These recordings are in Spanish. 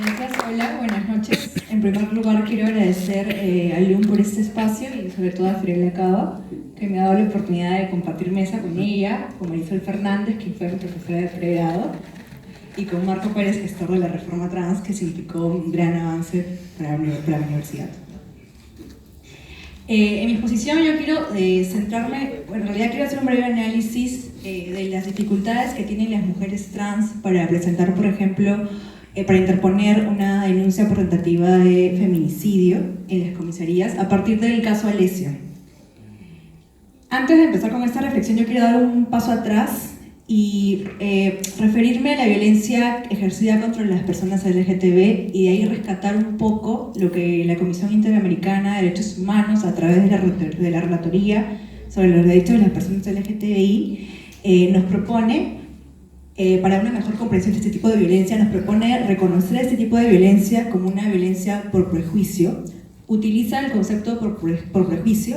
Gracias, hola, buenas noches. En primer lugar quiero agradecer a Lum por este espacio y sobre todo a Fiorella Cava, que me ha dado la oportunidad de compartir mesa con ella, con Marisol Fernández, que fue mi profesora de pregrado, y con Marco Pérez, gestor de la reforma trans, que significó un gran avance para la universidad. En mi exposición yo quiero centrarme, bueno, en realidad quiero hacer un breve análisis de las dificultades que tienen las mujeres trans para presentar, por ejemplo, para interponer una denuncia por tentativa de feminicidio en las comisarías a partir del caso Alesia. Antes de empezar con esta reflexión, yo quiero dar un paso atrás y referirme a la violencia ejercida contra las personas LGTB y de ahí rescatar un poco lo que la Comisión Interamericana de Derechos Humanos, a través de la Relatoría sobre los Derechos de las Personas LGTBI, nos propone. Para una mejor comprensión de este tipo de violencia, nos propone reconocer este tipo de violencia como una violencia por prejuicio. Utiliza el concepto por prejuicio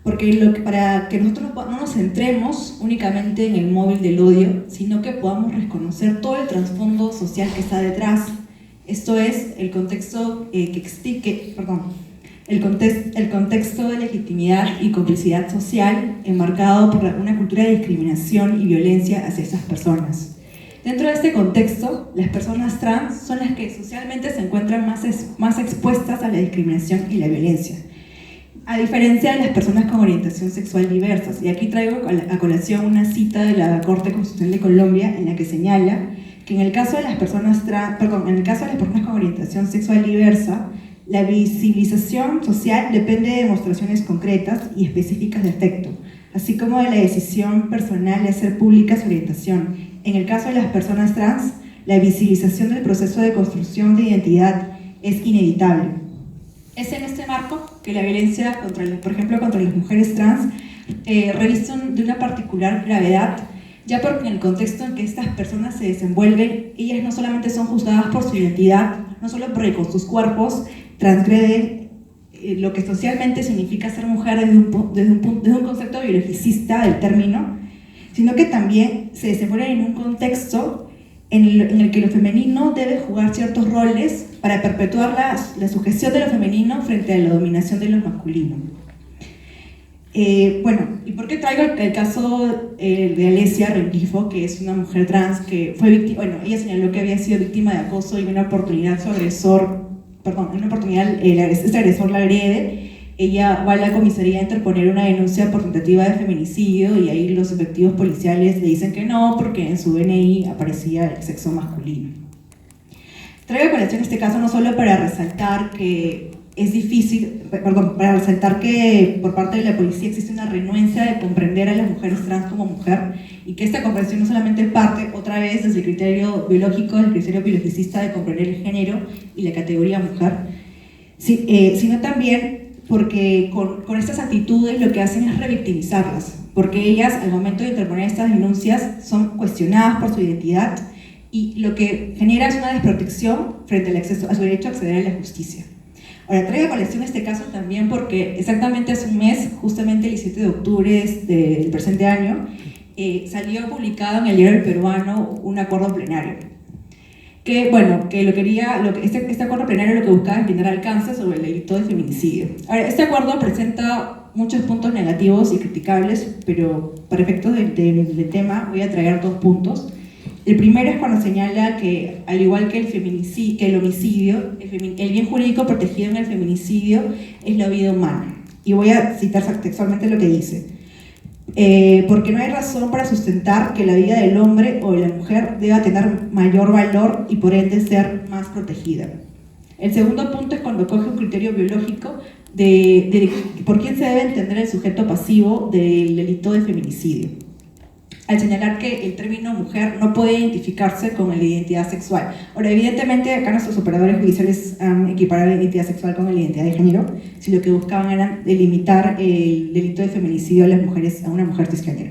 porque para que nosotros no nos centremos únicamente en el móvil del odio, sino que podamos reconocer todo el trasfondo social que está detrás. Esto es el contexto el contexto de legitimidad y complicidad social enmarcado por una cultura de discriminación y violencia hacia estas personas. Dentro de este contexto, las personas trans son las que socialmente se encuentran más expuestas a la discriminación y la violencia, a diferencia de las personas con orientación sexual diversas. Y aquí traigo a colación una cita de la Corte Constitucional de Colombia en la que señala que en el caso de las personas con orientación sexual diversa, la visibilización social depende de demostraciones concretas y específicas de afecto, así como de la decisión personal de hacer pública su orientación. En el caso de las personas trans, la visibilización del proceso de construcción de identidad es inevitable. Es en este marco que la violencia, por ejemplo, contra las mujeres trans, reviste de una particular gravedad, ya porque en el contexto en que estas personas se desenvuelven, ellas no solamente son juzgadas por su identidad, no solo porque con sus cuerpos transgreden lo que socialmente significa ser mujer desde un concepto biologicista del término, sino que también se desenvuelven en un contexto en el que lo femenino debe jugar ciertos roles para perpetuar la sujeción de lo femenino frente a la dominación de lo masculino. Bueno, ¿y por qué traigo el caso de Alesia Rengifo, que es una mujer trans que fue víctima? Bueno, ella señaló que había sido víctima de acoso y en una oportunidad este agresor la agrede. Ella va a la comisaría a interponer una denuncia por tentativa de feminicidio y ahí los efectivos policiales le dicen que no, porque en su DNI aparecía el sexo masculino. Traigo a colación este caso no solo para resaltar que para resaltar que por parte de la policía existe una renuencia de comprender a las mujeres trans como mujer, y que esta comprensión no solamente parte otra vez desde el criterio biológico, del criterio biologicista de comprender el género y la categoría mujer, sino también porque con estas actitudes lo que hacen es revictimizarlas, porque ellas al momento de interponer estas denuncias son cuestionadas por su identidad y lo que genera es una desprotección frente a su derecho a acceder a la justicia. Ahora, traigo a colación este caso también porque exactamente hace un mes, justamente el 17 de octubre del presente año, salió publicado en el Diario El Peruano un acuerdo plenario. Este acuerdo plenario lo que buscaba es brindar alcance sobre el delito de feminicidio. Ahora, este acuerdo presenta muchos puntos negativos y criticables, pero para efectos del tema voy a traer dos puntos. El primero es cuando señala que, al igual que el homicidio, el bien jurídico protegido en el feminicidio es la vida humana. Y voy a citar textualmente lo que dice. Porque no hay razón para sustentar que la vida del hombre o de la mujer deba tener mayor valor y por ende ser más protegida. El segundo punto es cuando coge un criterio biológico de por quién se debe entender el sujeto pasivo del delito de feminicidio, al señalar que el término mujer no puede identificarse con la identidad sexual. Ahora, evidentemente, acá nuestros operadores judiciales han equiparado la identidad sexual con la identidad de género, si lo que buscaban era delimitar el delito de feminicidio a una mujer cisgénero.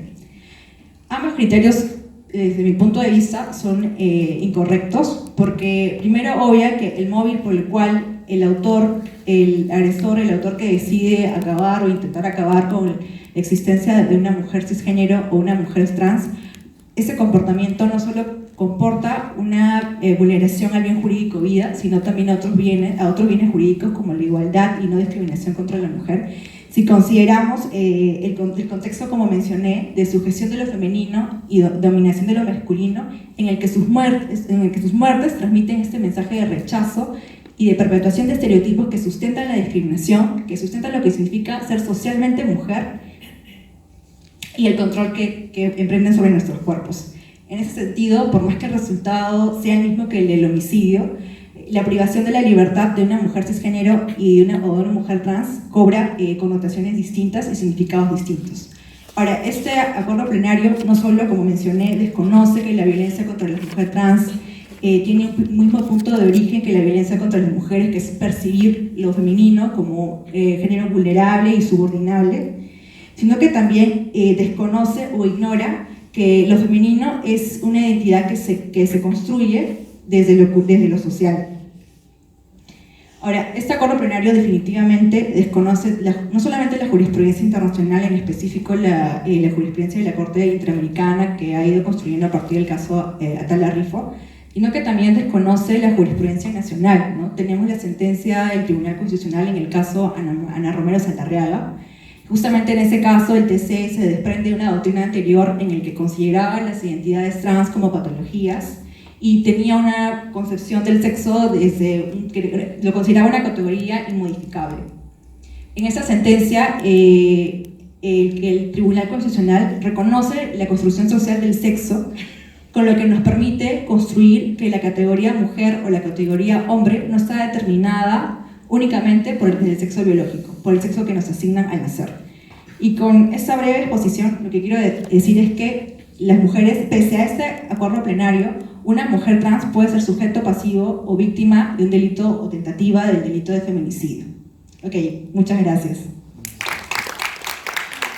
Ambos criterios, desde mi punto de vista, son incorrectos, porque primero obvia que el móvil por el cual el autor que decide acabar o intentar acabar con la existencia de una mujer cisgénero o una mujer trans, ese comportamiento no solo comporta una vulneración al bien jurídico vida, sino también a otros bienes jurídicos como la igualdad y no discriminación contra la mujer. Si consideramos el contexto, como mencioné, de sujeción de lo femenino y dominación de lo masculino, en el que sus muertes transmiten este mensaje de rechazo y de perpetuación de estereotipos que sustentan la discriminación, que sustentan lo que significa ser socialmente mujer y el control que emprenden sobre nuestros cuerpos. En ese sentido, por más que el resultado sea el mismo que el del homicidio, la privación de la libertad de una mujer cisgénero y de una mujer trans cobra connotaciones distintas y significados distintos. Ahora, este acuerdo plenario no solo, como mencioné, desconoce que la violencia contra la mujer trans tiene un mismo punto de origen que la violencia contra las mujeres, que es percibir lo femenino como género vulnerable y subordinable, sino que también desconoce o ignora que lo femenino es una identidad que se construye desde lo social. Ahora, este acuerdo plenario definitivamente desconoce no solamente la jurisprudencia internacional, en específico la jurisprudencia de la Corte Interamericana que ha ido construyendo a partir del caso Atala Rifo, sino que también desconoce la jurisprudencia nacional, ¿no? Tenemos la sentencia del Tribunal Constitucional en el caso Ana Romero Saldarriaga. Justamente en ese caso, el TC se desprende de una doctrina anterior en el que consideraba las identidades trans como patologías y tenía una concepción del sexo que lo consideraba una categoría inmodificable. En esa sentencia, el Tribunal Constitucional reconoce la construcción social del sexo, con lo que nos permite construir que la categoría mujer o la categoría hombre no está determinada únicamente por el sexo biológico, por el sexo que nos asignan al nacer. Y con esta breve exposición, lo que quiero decir es que las mujeres, pese a este acuerdo plenario, una mujer trans puede ser sujeto pasivo o víctima de un delito o tentativa del delito de feminicidio. Ok, muchas gracias.